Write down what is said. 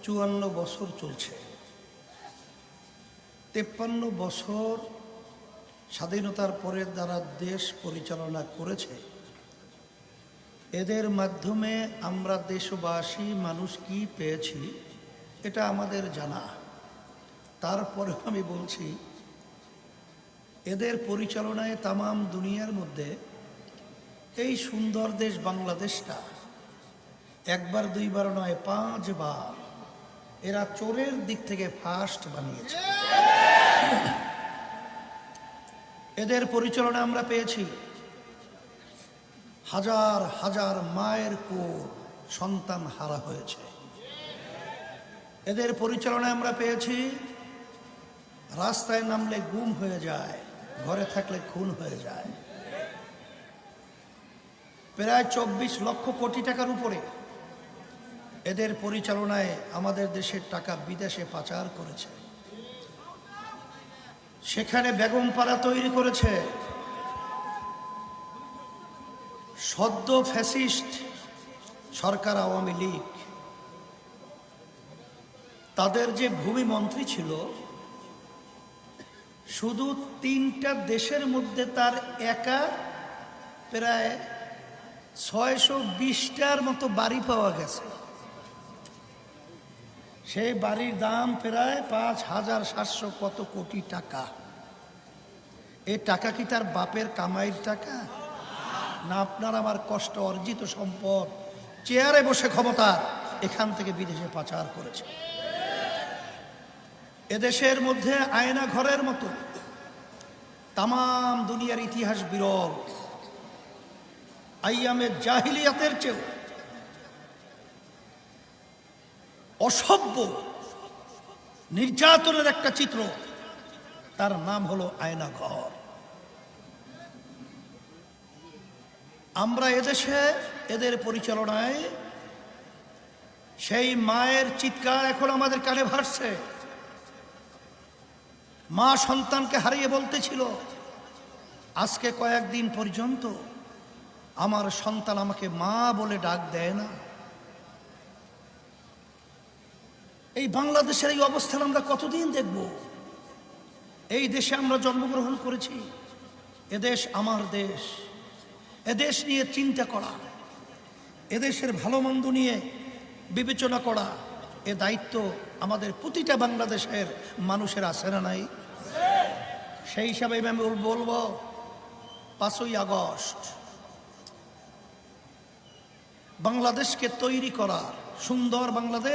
54 বছর চলছে। 53 বছর স্বাধীনতার পরে যারা দেশ পরিচালনা করেছে, এদের মাধ্যমে আমরা দেশবাসী মানুষ কি পেয়েছি এটা আমাদের জানা। তারপরে আমি বলছি, এদের পরিচালনায় তামাম দুনিয়ার মধ্যে এই সুন্দর দেশ বাংলাদেশটা একবার দুইবার নয় 5 বার এরা চোরের দিক থেকে ফার্স্ট বানিয়েছে। এদের পরিচালনা আমরা পেয়েছি হাজার হাজার মায়ের কোল সন্তান হারা হয়েছে। এদের পরিচালনায় আমরা পেয়েছি রাস্তায় নামলে গুম হয়ে যায়, ঘরে থাকলে খুন হয়ে যায়। প্রায় 24 লক্ষ কোটি টাকার উপরে এদের পরিচালনায় আমাদের দেশের টাকা বিদেশে পাচার করেছে। সেখানে বেগমপাড়া তৈরি করেছে। সদ্য ফ্যাসিস্ট সরকার আওয়ামী লীগ, তাদের যে ভূমি মন্ত্রী ছিল, শুধু 3টা দেশের মধ্যে তার একা প্রায় 620টার মতো বাড়ি পাওয়া গেছে। সেই বাড়ির দাম প্রায় 5700 কত কোটি টাকা। এই টাকা কি তার বাপের কামাইয়ের টাকা, না আপনার আমার কষ্ট অর্জিত সম্পদ চেয়ারে বসে ক্ষমতা এখান থেকে বিদেশে পাচার করেছে? এদেশের মধ্যে আয়না ঘরের মতো তামাম দুনিয়ার ইতিহাস বিরল, আইয়ামে জাহিলিয়াতের চেয়েও অসভ্য নির্যাতনের একটা চিত্র, তার নাম হলো আয়না ঘর। আমরা এদেশে এদের পরিচালনায় সেই মায়ের চিৎকার এখন আমাদের কানে ভাসছে। মা সন্তানকে হারিয়ে বলতেছিল, আজকে কয়েকদিন পর্যন্ত আমার সন্তান আমাকে মা বলে ডাক দেয় না। এই বাংলাদেশের এই অবস্থান আমরা কতদিন দেখব? এই দেশে আমরা জন্মগ্রহণ করেছি, এদেশ আমার দেশ। এদেশ নিয়ে চিন্তা করা, এদেশের ভালো মন্দ নিয়ে বিবেচনা করা, এ দায়িত্ব আমাদের প্রতিটা বাংলাদেশের মানুষের আছে না নাই? সেই হিসাবে আমি বলবো 5ই আগস্ট বাংলাদেশকে তৈরি করার, সুন্দর বাংলাদেশ